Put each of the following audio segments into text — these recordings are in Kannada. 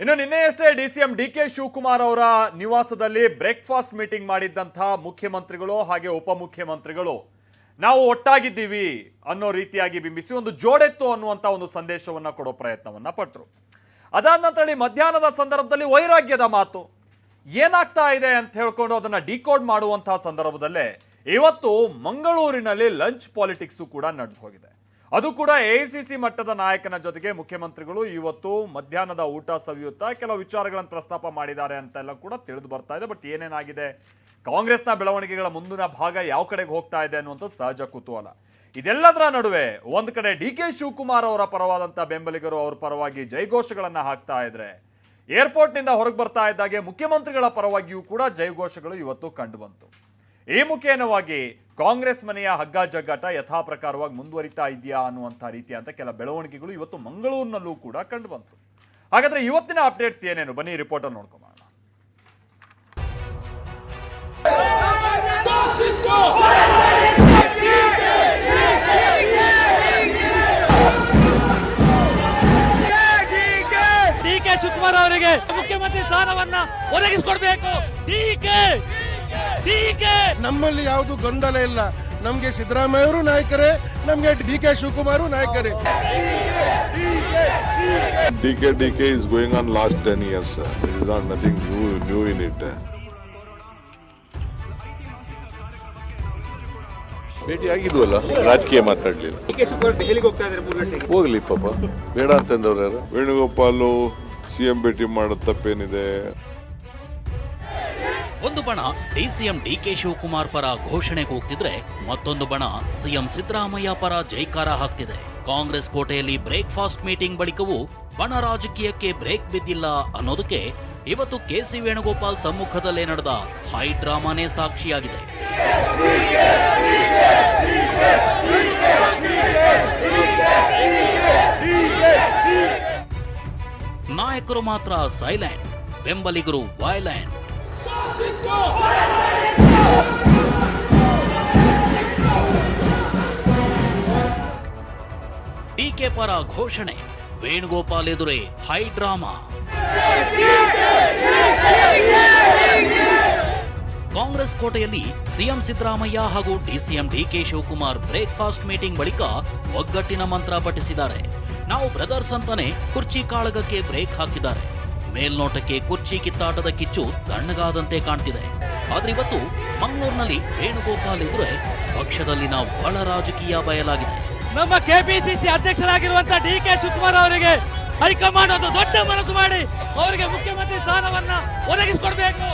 ಇನ್ನು ನಿನ್ನೆಯಷ್ಟೇ ಡಿಸಿಎಂ ಡಿಕೆ ಶಿವಕುಮಾರ್ ಅವರ ನಿವಾಸದಲ್ಲಿ ಬ್ರೇಕ್ಫಾಸ್ಟ್ ಮೀಟಿಂಗ್ ಮಾಡಿದ್ದಂತಹ ಮುಖ್ಯಮಂತ್ರಿಗಳು ಹಾಗೆ ಉಪಮುಖ್ಯಮಂತ್ರಿಗಳು ನಾವು ಒಟ್ಟಾಗಿದ್ದೀವಿ ಅನ್ನೋ ರೀತಿಯಾಗಿ ಬಿಂಬಿಸಿ ಒಂದು ಜೋಡೆತ್ತು ಅನ್ನುವಂಥ ಒಂದು ಸಂದೇಶವನ್ನ ಕೊಡೋ ಪ್ರಯತ್ನವನ್ನ ಪಟ್ಟರು. ಅದಾದ ನಂತರ ಮಧ್ಯಾಹ್ನದ ಸಂದರ್ಭದಲ್ಲಿ ವೈರಾಗ್ಯದ ಮಾತು ಏನಾಗ್ತಾ ಇದೆ ಅಂತ ಹೇಳ್ಕೊಂಡು ಅದನ್ನ ಡಿಕೋಡ್ ಮಾಡುವಂತಹ ಸಂದರ್ಭದಲ್ಲೇ ಇವತ್ತು ಮಂಗಳೂರಿನಲ್ಲಿ ಲಂಚ್ ಪಾಲಿಟಿಕ್ಸ್ ಕೂಡ ನಡೆದು ಹೋಗಿದೆ. ಅದು ಕೂಡ ಎಐಸಿಸಿ ಮಟ್ಟದ ನಾಯಕನ ಜೊತೆಗೆ ಮುಖ್ಯಮಂತ್ರಿಗಳು ಇವತ್ತು ಮಧ್ಯಾಹ್ನದ ಊಟ ಸವಿಯುತ್ತಾ ಕೆಲವು ವಿಚಾರಗಳನ್ನು ಪ್ರಸ್ತಾಪ ಮಾಡಿದ್ದಾರೆ ಅಂತೆಲ್ಲ ಕೂಡ ತಿಳಿದು ಬರ್ತಾ ಇದೆ. ಬಟ್ ಏನೇನಾಗಿದೆ, ಕಾಂಗ್ರೆಸ್ನ ಬೆಳವಣಿಗೆಗಳ ಮುಂದಿನ ಭಾಗ ಯಾವ ಕಡೆಗೆ ಹೋಗ್ತಾ ಇದೆ ಅನ್ನುವಂಥದ್ದು ಸಹಜ ಕುತೂಹಲ. ಇದೆಲ್ಲದರ ನಡುವೆ ಒಂದು ಕಡೆ ಡಿಕೆ ಶಿವಕುಮಾರ್ ಅವರ ಪರವಾದಂಥ ಬೆಂಬಲಿಗರು ಅವ್ರ ಪರವಾಗಿ ಜೈಘೋಷಗಳನ್ನ ಹಾಕ್ತಾ ಇದ್ರೆ, ಏರ್ಪೋರ್ಟ್ನಿಂದ ಹೊರಗೆ ಬರ್ತಾ ಇದ್ದಾಗೆ ಮುಖ್ಯಮಂತ್ರಿಗಳ ಪರವಾಗಿಯೂ ಕೂಡ ಜೈಘೋಷಗಳು ಇವತ್ತು ಕಂಡು ಬಂತು. ಈ ಮುಖೇನವಾಗಿ ಕಾಂಗ್ರೆಸ್ ಮನೆಯ ಹಗ್ಗ ಜಗ್ಗಾಟ ಯಥಾ ಪ್ರಕಾರವಾಗಿ ಮುಂದುವರಿತಾ ಇದೆಯಾ ಅನ್ನುವಂಥ ರೀತಿಯಾದ ಕೆಲ ಬೆಳವಣಿಗೆಗಳು ಇವತ್ತು ಮಂಗಳೂರಿನಲ್ಲೂ ಕೂಡ ಕಂಡು ಬಂತು. ಹಾಗಾದ್ರೆ ಇವತ್ತಿನ ಅಪ್ಡೇಟ್ಸ್ ಏನೇನು, ಬನ್ನಿ ರಿಪೋರ್ಟ್ ಅನ್ನು ನೋಡ್ಕೊಂಬರೋಣ. ಡಿಕೆ ಶಿವಕುಮಾರ್ ಅವರಿಗೆ ಮುಖ್ಯಮಂತ್ರಿ ಸ್ಥಾನವನ್ನ ಒದಗಿಸಿಕೊಡ್ಬೇಕು. ನಮ್ಮಲ್ಲಿ ಯಾವುದು ಗೊಂದಲ ಇಲ್ಲ. ನಮ್ಗೆ ಸಿದ್ದರಾಮಯ್ಯ ಅವರು ನಾಯಕರೇ, ನಮ್ಗೆ ಡಿಕೆ ಶಿವಕುಮಾರ್ ನಾಯಕರೇ. DK is going on last 10 years. There is not nothing new in it. ಭೇಟಿ ಆಗಿದ್ವಲ್ಲ, ರಾಜಕೀಯ ಮಾತಾಡ್ಲಿಲ್ಲ. ಹೋಗ್ಲಿ ಪಾಪ, ಬೇಡ ಅಂತಂದವ್ರು ಯಾರು? ವೇಣುಗೋಪಾಲು ಸಿಎಂ ಭೇಟಿ ಮಾಡೋದು ತಪ್ಪೇನಿದೆ? ಒಂದು ಬಣ ಡಿಸಿಎಂ ಡಿಕೆ ಶಿವಕುಮಾರ್ ಪರ ಘೋಷಣೆ ಕೂಗ್ತಿದ್ರೆ, ಮತ್ತೊಂದು ಬಣ ಸಿಎಂ ಸಿದ್ದರಾಮಯ್ಯ ಪರ ಜೈಕಾರ ಹಾಕ್ತಿದೆ. ಕಾಂಗ್ರೆಸ್ ಕೋಟೆಯಲ್ಲಿ ಬ್ರೇಕ್ಫಾಸ್ಟ್ ಮೀಟಿಂಗ್ ಬಳಿಕವೂ ಬಣ ರಾಜಕೀಯಕ್ಕೆ ಬ್ರೇಕ್ ಬಿದ್ದಿಲ್ಲ ಅನ್ನೋದಕ್ಕೆ ಇವತ್ತು ಕೆಸಿ ವೇಣುಗೋಪಾಲ್ ಸಮ್ಮುಖದಲ್ಲೇ ನಡೆದ ಹೈ ಡ್ರಾಮಾನೇ ಸಾಕ್ಷಿಯಾಗಿದೆ. ನಾಯಕರು ಮಾತ್ರ ಸೈಲೆಂಟ್, ಬೆಂಬಲಿಗರು ವೈಲೆಂಟ್. ಡಿಕೆ ಪರ ಘೋಷಣೆ, ವೇಣುಗೋಪಾಲ್ ಎದುರೇ ಹೈ ಡ್ರಾಮಾ. ಕಾಂಗ್ರೆಸ್ ಕೋಟೆಯಲ್ಲಿ ಸಿಎಂ ಸಿದ್ದರಾಮಯ್ಯ ಹಾಗೂ DCM DK Shivakumar breakfast meeting ಬಳಿಕ ಒಗ್ಗಟ್ಟಿನ ಮಂತ್ರ ಪಠಿಸಿದ್ದಾರೆ. ನಾವು ಬ್ರದರ್ಸ್ ಅಂತಾನೆ ಕುರ್ಚಿ ಕಾಳಗಕ್ಕೆ ಬ್ರೇಕ್ ಹಾಕಿದ್ದಾರೆ. ಮೇಲ್ನೋಟಕ್ಕೆ ಕುರ್ಚಿ ಕಿತ್ತಾಟದ ಕಿಚ್ಚು ತಣ್ಣಗಾದಂತೆ ಕಾಣ್ತಿದೆ. ಆದ್ರೆ ಇವತ್ತು ಮಂಗಳೂರಿನಲ್ಲಿ ವೇಣುಗೋಪಾಲ್ ಎದುರೇ ಪಕ್ಷದಲ್ಲಿನ ಒಳ ರಾಜಕೀಯ ಬಯಲಾಗಿದೆ. ನಮ್ಮ ಕೆಪಿಸಿಸಿ ಅಧ್ಯಕ್ಷರಾಗಿರುವಂತಹ ಡಿಕೆ ಶಿವಕುಮಾರ್ ಅವರಿಗೆ ಹೈಕಮಾಂಡ್ ಒಂದು ದೊಡ್ಡ ಮನಸ್ಸು ಮಾಡಿ ಅವರಿಗೆ ಮುಖ್ಯಮಂತ್ರಿ ಸ್ಥಾನವನ್ನ ಒದಗಿಸಿಕೊಡ್ಬೇಕು.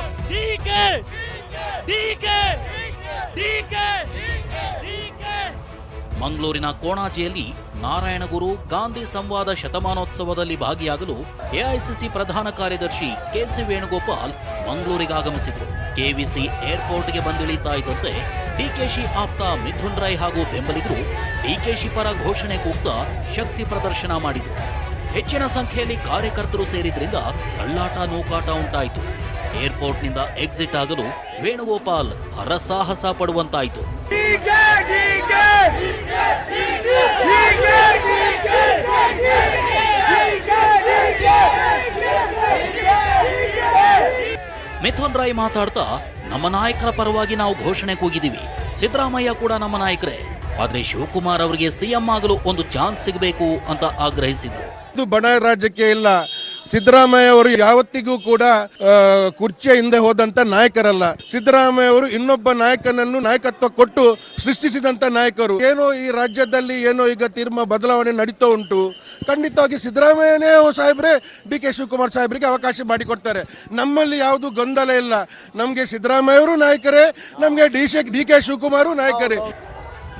ಮಂಗಳೂರಿನ ಕೋಣಾಜಿಯಲ್ಲಿ ನಾರಾಯಣಗುರು ಗಾಂಧಿ ಸಂವಾದ ಶತಮಾನೋತ್ಸವದಲ್ಲಿ ಭಾಗಿಯಾಗಲು ಎಐಸಿಸಿ ಪ್ರಧಾನ ಕಾರ್ಯದರ್ಶಿ ಕೆಸಿ ವೇಣುಗೋಪಾಲ್ ಮಂಗಳೂರಿಗಾಗಮಿಸಿದ್ರು. ಕೆವಿಸಿ ಏರ್ಪೋರ್ಟ್ಗೆ ಬಂದಿಳಿತಾ ಇದ್ದಂತೆ ಡಿಕೆಶಿ ಆಪ್ತ ಮಿಥುನ್ ರೈ ಹಾಗೂ ಬೆಂಬಲಿಗರು ಡಿಕೆಶಿ ಪರ ಘೋಷಣೆ ಕೂಗ್ತಾ ಶಕ್ತಿ ಪ್ರದರ್ಶನ ಮಾಡಿದ್ರು. ಹೆಚ್ಚಿನ ಸಂಖ್ಯೆಯಲ್ಲಿ ಕಾರ್ಯಕರ್ತರು ಸೇರಿದ್ರಿಂದ ತಳ್ಳಾಟ ನೂಕಾಟ ಉಂಟಾಯಿತು. ಏರ್ಪೋರ್ಟ್ನಿಂದ ಎಕ್ಸಿಟ್ ಆಗಲು ವೇಣುಗೋಪಾಲ್ ಹರಸಾಹಸ ಪಡುವಂತಾಯಿತು. ಮಿಥುನ್ ರೈ ಮಾತಾಡ್ತಾ, ನಮ್ಮ ನಾಯಕರ ಪರವಾಗಿ ನಾವು ಘೋಷಣೆ ಕೂಗಿದ್ದೀವಿ. ಸಿದ್ದರಾಮಯ್ಯ ಕೂಡ ನಮ್ಮ ನಾಯಕರೇ, ಆದ್ರೆ ಶಿವಕುಮಾರ್ ಅವರಿಗೆ ಸಿಎಂ ಆಗಲು ಒಂದು ಚಾನ್ಸ್ ಸಿಗಬೇಕು ಅಂತ ಆಗ್ರಹಿಸಿದ್ರು. ಇದು ಬಣ ರಾಜಕೀಯ ಇಲ್ಲ. ಸಿದ್ದರಾಮಯ್ಯ ಅವರು ಯಾವತ್ತಿಗೂ ಕೂಡ ಕುರ್ಚಿಯ ಹಿಂದೆ ಹೋದಂತ ನಾಯಕರಲ್ಲ. ಸಿದ್ದರಾಮಯ್ಯ ಅವರು ಇನ್ನೊಬ್ಬ ನಾಯಕನನ್ನು ನಾಯಕತ್ವ ಕೊಟ್ಟು ಸೃಷ್ಟಿಸಿದಂತ ನಾಯಕರು. ಏನೋ ಈ ರಾಜ್ಯದಲ್ಲಿ ಏನೋ ಈಗ ಬದಲಾವಣೆ ನಡೀತಾ ಉಂಟು. ಖಂಡಿತವಾಗಿ ಸಿದ್ದರಾಮಯ್ಯನೇ ಸಾಹೇಬ್ರೆ ಡಿಕೆ ಶಿವಕುಮಾರ್ ಸಾಹೇಬ್ರಿಗೆ ಅವಕಾಶ ಮಾಡಿಕೊಡ್ತಾರೆ. ನಮ್ಮಲ್ಲಿ ಯಾವುದು ಗೊಂದಲ ಇಲ್ಲ. ನಮ್ಗೆ ಸಿದ್ದರಾಮಯ್ಯ ಅವರು ನಾಯಕರೇ, ನಮ್ಗೆ ಡಿಕೆ ಶಿವಕುಮಾರ್ ನಾಯಕರೇ.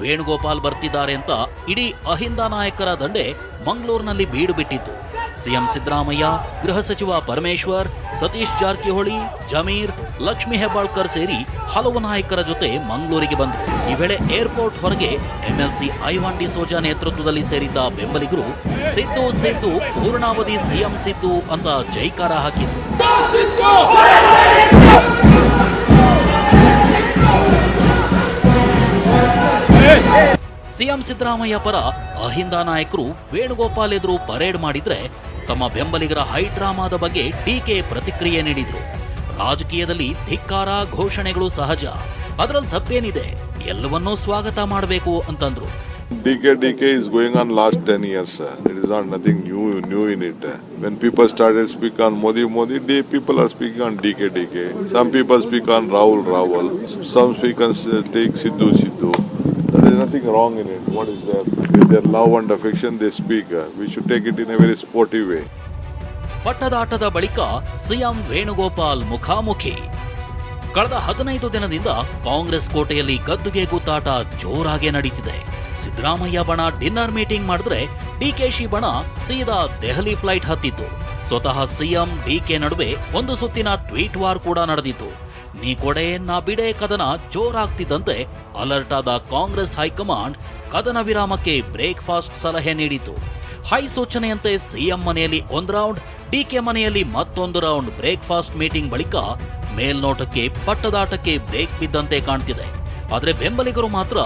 ವೇಣುಗೋಪಾಲ್ ಬರ್ತಿದ್ದಾರೆ ಅಂತ ಇಡೀ ಅಹಿಂದ ನಾಯಕರ ದಂಡೆ ಮಂಗಳೂರಿನಲ್ಲಿ ಬೀಡು ಬಿಟ್ಟಿತ್ತು. ಸಿಎಂ ಸಿದ್ದರಾಮಯ್ಯ, ಗೃಹ ಸಚಿವ ಪರಮೇಶ್ವರ್, ಸತೀಶ್ ಜಾರಕಿಹೊಳಿ, ಜಮೀರ್, ಲಕ್ಷ್ಮೀ ಹೆಬ್ಬಾಳ್ಕರ್ ಸೇರಿ ಹಲವು ನಾಯಕರ ಜೊತೆ ಮಂಗಳೂರಿಗೆ ಬಂದರು. ಈ ವೇಳೆ ಏರ್ಪೋರ್ಟ್ ಹೊರಗೆ ಎಂಎಲ್ಸಿ ಐವಾನ್ ಡಿಸೋಜಾ ನೇತೃತ್ವದಲ್ಲಿ ಸೇರಿದ್ದ ಬೆಂಬಲಿಗರು ಸಿದ್ದು ಸಿದ್ದು ಪೂರ್ಣಾವಧಿ ಸಿಎಂ ಸಿದ್ದು ಅಂತ ಜೈಕಾರ ಹಾಕಿದ್ರು. ಸಿಎಂ ಸಿದ್ದರಾಮಯ್ಯ ಪರ ಅಹಿಂದ ನಾಯಕರು ವೇಣುಗೋಪಾಲ್ ಎದುರು ಪರೇಡ್ ಮಾಡಿದ್ರೆ, ತಮ್ಮ ಬೆಂಬಲಿಗರ ಹೈಡ್ರಾಮಾದ ಬಗ್ಗೆ ಡಿಕೆ ಪ್ರತಿಕ್ರಿಯೆ ನೀಡಿದ್ರು. ರಾಜಕೀಯದಲ್ಲಿ ಧಿಕ್ಕಾರ ಘೋಷಣೆಗಳು ಸಹಜ, ಅದರಲ್ಲಿ ತಪ್ಪೇನಿದೆ, ಎಲ್ಲವನ್ನೂ ಸ್ವಾಗತ ಮಾಡಬೇಕು ಅಂತಂದ್ರು. DK is going on last 10 years. There is not nothing new in it. When people started speak on Modi, people are speaking on DK. Some people speak on Rahul. Some speak on take Sidhu. There is nothing wrong in it. What is there? With their love and affection they speak. We should take it in a very sportive way. ಪಟ್ಟದಾಟದ ಬಳಿಕ ಸಿಎಂ ವೇಣುಗೋಪಾಲ್ ಮುಖಾಮುಖಿ. ಕಳೆದ 15 ದಿನದಿಂದ ಕಾಂಗ್ರೆಸ್ ಕೋಟೆಯಲ್ಲಿ ಗದ್ದುಗೆ ಗುದ್ದಾಟ ಜೋರಾಗಿ ನಡೀತಿದೆ. ಸಿದ್ದರಾಮಯ್ಯ ಬಣ ಡಿನ್ನರ್ ಮೀಟಿಂಗ್ ಮಾಡಿದ್ರೆ ಡಿಕೆಶಿ ಬಣ ಸೀದಾ ದೆಹಲಿ ಫ್ಲೈಟ್ ಹತ್ತಿತ್ತು. ಸ್ವತಃ ಸಿಎಂ ಡಿಕೆ ನಡುವೆ ಒಂದು ಸುತ್ತಿನ ಟ್ವೀಟ್ ವಾರ್ ಕೂಡ ನಡೆದಿತ್ತು. ನೀ ಕೊಡೆ ನಾ ಬಿಡೆ ಕದನ ಜೋರಾಗ್ತಿದ್ದಂತೆ ಅಲರ್ಟ್ ಆದ ಕಾಂಗ್ರೆಸ್ ಹೈಕಮಾಂಡ್ ಕದನ ವಿರಾಮಕ್ಕೆ ಬ್ರೇಕ್ಫಾಸ್ಟ್ ಸಲಹೆ ನೀಡಿತು. ಹೈ ಸೂಚನೆಯಂತೆ ಸಿಎಂ ಮನೆಯಲ್ಲಿ ಒಂದು ರೌಂಡ್, ಡಿಕೆ ಮನೆಯಲ್ಲಿ ಮತ್ತೊಂದು ರೌಂಡ್ ಬ್ರೇಕ್ಫಾಸ್ಟ್ ಮೀಟಿಂಗ್ ಬಳಿಕ ಮೇಲ್ನೋಟಕ್ಕೆ ಪಟ್ಟದಾಟಕ್ಕೆ ಬ್ರೇಕ್ ಬಿದ್ದಂತೆ ಕಾಣ್ತಿದೆ. ಆದ್ರೆ ಬೆಂಬಲಿಗರು ಮಾತ್ರ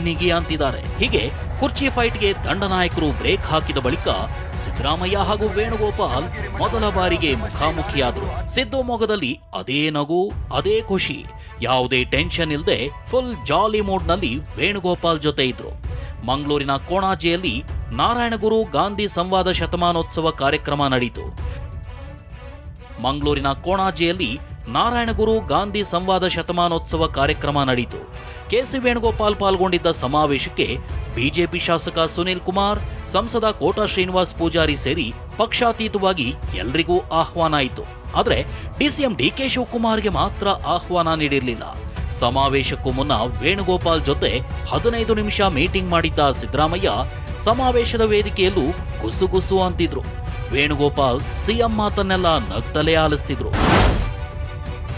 ನಿಗಿ ಅಂತಿದ್ದಾರೆ. ಹೀಗೆ ಕುರ್ಚಿ ಫೈಟ್ಗೆ ದಂಡನಾಯಕರು ಬ್ರೇಕ್ ಹಾಕಿದ ಬಳಿಕ ಸಿದ್ದರಾಮಯ್ಯ ಹಾಗೂ ವೇಣುಗೋಪಾಲ್ ಮೊದಲ ಬಾರಿಗೆ ಮುಖಾಮುಖಿಯಾದರು. ಸಿದ್ದು ಮೊಗದಲ್ಲಿ ಅದೇ ನಗು, ಅದೇ ಖುಷಿ, ಯಾವುದೇ ಟೆನ್ಷನ್ ಇಲ್ಲದೆ ಫುಲ್ ಜಾಲಿ ಮೂಡ್ನಲ್ಲಿ ವೇಣುಗೋಪಾಲ್ ಜೊತೆ ಇದ್ರು. ಮಂಗಳೂರಿನ ಕೊಣಾಜೆಯಲ್ಲಿ ನಾರಾಯಣಗುರು ಗಾಂಧಿ ಸಂವಾದ ಶತಮಾನೋತ್ಸವ ಕಾರ್ಯಕ್ರಮ ನಡೆಯಿತು. ಮಂಗಳೂರಿನ ಕೊಣಾಜೆಯಲ್ಲಿ ನಾರಾಯಣಗುರು ಗಾಂಧಿ ಸಂವಾದ ಶತಮಾನೋತ್ಸವ ಕಾರ್ಯಕ್ರಮ ನಡೆಯಿತು. ಕೆಸಿ ವೇಣುಗೋಪಾಲ್ ಪಾಲ್ಗೊಂಡಿದ್ದ ಸಮಾವೇಶಕ್ಕೆ ಬಿಜೆಪಿ ಶಾಸಕ ಸುನೀಲ್ ಕುಮಾರ್, ಸಂಸದ ಕೋಟಾ ಶ್ರೀನಿವಾಸ್ ಪೂಜಾರಿ ಸೇರಿ ಪಕ್ಷಾತೀತವಾಗಿ ಎಲ್ರಿಗೂ ಆಹ್ವಾನ ಇತ್ತು. ಆದರೆ ಡಿಸಿಎಂ ಡಿಕೆ ಶಿವಕುಮಾರ್ಗೆ ಮಾತ್ರ ಆಹ್ವಾನ ನೀಡಿರಲಿಲ್ಲ. ಸಮಾವೇಶಕ್ಕೂ ಮುನ್ನ ವೇಣುಗೋಪಾಲ್ ಜೊತೆ 15 ನಿಮಿಷ ಮೀಟಿಂಗ್ ಮಾಡಿದ್ದ ಸಿದ್ದರಾಮಯ್ಯ ಸಮಾವೇಶದ ವೇದಿಕೆಯಲ್ಲೂ ಗುಸುಗುಸು ಅಂತಿದ್ರು. ವೇಣುಗೋಪಾಲ್ ಸಿಎಂ ಮಾತನ್ನೆಲ್ಲ ನಗ್ತಲೇ ಆಲಿಸ್ತಿದ್ರು.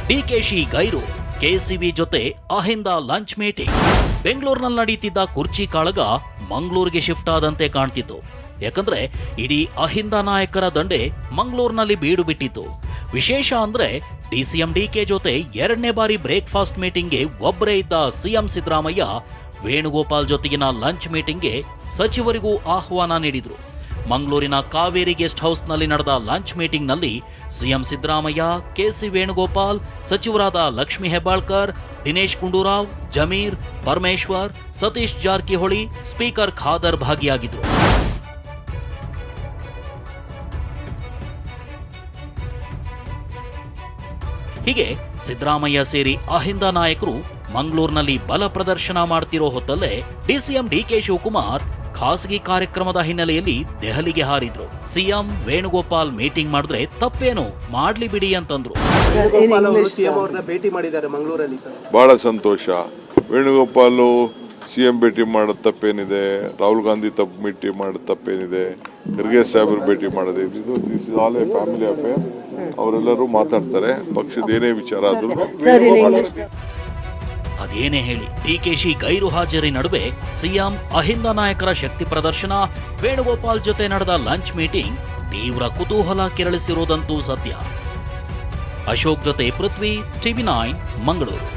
ಡಿಕೆಶಿ ಗೈರು, ಕೆಸಿವಿ ಜೊತೆ ಅಹಿಂದ ಲಂಚ್ ಮೀಟಿಂಗ್. ಬೆಂಗಳೂರಿನಲ್ಲಿ ನಡೀತಿದ್ದ ಕುರ್ಚಿ ಕಾಳಗ ಮಂಗಳೂರಿಗೆ ಶಿಫ್ಟ್ ಆದಂತೆ ಕಾಣ್ತಿತ್ತು. ಯಾಕಂದ್ರೆ ಇಡೀ ಅಹಿಂದ ನಾಯಕರ ದಂಡೆ ಮಂಗಳೂರಿನಲ್ಲಿ ಬೀಡು ಬಿಟ್ಟಿತ್ತು. ವಿಶೇಷ ಅಂದ್ರೆ ಡಿಸಿಎಂ ಡಿಕೆ ಜೊತೆ 2ನೇ ಬಾರಿ ಬ್ರೇಕ್ಫಾಸ್ಟ್ ಮೀಟಿಂಗ್ಗೆ ಒಬ್ಬರೇ ಇದ್ದ ಸಿಎಂ ಸಿದ್ದರಾಮಯ್ಯ ವೇಣುಗೋಪಾಲ್ ಜೊತೆಗಿನ ಲಂಚ್ ಮೀಟಿಂಗ್ಗೆ ಸಚಿವರಿಗೂ ಆಹ್ವಾನ ನೀಡಿದ್ರು. ಮಂಗಳೂರಿನ ಕಾವೇರಿ ಗೆಸ್ಟ್ ಹೌಸ್ನಲ್ಲಿ ನಡೆದ ಲಂಚ್ ಮೀಟಿಂಗ್ನಲ್ಲಿ ಸಿಎಂ ಸಿದ್ದರಾಮಯ್ಯ, ಕೆಸಿ ವೇಣುಗೋಪಾಲ್, ಸಚಿವರಾದ ಲಕ್ಷ್ಮೀ ಹೆಬ್ಬಾಳ್ಕರ್, ದಿನೇಶ್ ಗುಂಡೂರಾವ್, ಜಮೀರ್, ಪರಮೇಶ್ವರ್, ಸತೀಶ್ ಜಾರಕಿಹೊಳಿ, ಸ್ಪೀಕರ್ ಖಾದರ್ ಭಾಗಿಯಾಗಿದ್ರು. ಹೀಗೆ ಸಿದ್ದರಾಮಯ್ಯ ಸೇರಿ ಅಹಿಂದ ನಾಯಕರು ಮಂಗಳೂರಿನಲ್ಲಿ ಬಲ ಪ್ರದರ್ಶನ ಮಾಡ್ತಿರೋ ಹೊತ್ತಲ್ಲೇ ಡಿಸಿಎಂ ಡಿಕೆ ಶಿವಕುಮಾರ್ ಖಾಸಗಿ ಕಾರ್ಯಕ್ರಮದ ಹಿನ್ನೆಲೆಯಲ್ಲಿ ದೆಹಲಿಗೆ ಹಾರಿದ್ರು. ಸಿಎಂ ವೇಣುಗೋಪಾಲ್ ಮೀಟಿಂಗ್ ಮಾಡಿದ್ರೆ ತಪ್ಪೇನು, ಮಾಡ್ಲಿ ಬಿಡಿ ಅಂತಂದ್ರು. ಭೇಟಿ ಮಾಡಿದ್ದಾರೆ ಮಂಗಳೂರಲ್ಲಿ ಸರ್. ಬಹಳ ಸಂತೋಷ. ವೇಣುಗೋಪಾಲ್ ಸಿಎಂ ಭೇಟಿ ಮಾಡೋದು ತಪ್ಪೇನಿದೆ, ರಾಹುಲ್ ಗಾಂಧಿ ಭೇಟಿ ಮಾಡೋದು ತಪ್ಪೇನಿದೆ, ಖರ್ಗೆ ಸಾಹೇಬ್ರು ಭೇಟಿ ಮಾಡೋದು this is all A family affair. ಅವರೆಲ್ಲರೂ ಮಾತಾಡ್ತಾರೆ, ಪಕ್ಷದ ಏನೇ ವಿಚಾರ ಆದ್ರೂ. ಅದೇನೇ ಹೇಳಿ ಡಿಕೆಶಿ ಗೈರು ಹಾಜರಿ ನಡುವೆ ಸಿಎಂ ಅಹಿಂದ ನಾಯಕರ ಶಕ್ತಿ ಪ್ರದರ್ಶನ, ವೇಣುಗೋಪಾಲ್ ಜೊತೆ ನಡೆದ ಲಂಚ್ ಮೀಟಿಂಗ್ ತೀವ್ರ ಕುತೂಹಲ ಕೆರಳಿಸಿರುವುದಂತೂ ಸತ್ಯ. ಅಶೋಕ್ ಜೊತೆ ಪೃಥ್ವಿ, TV9 ಮಂಗಳೂರು.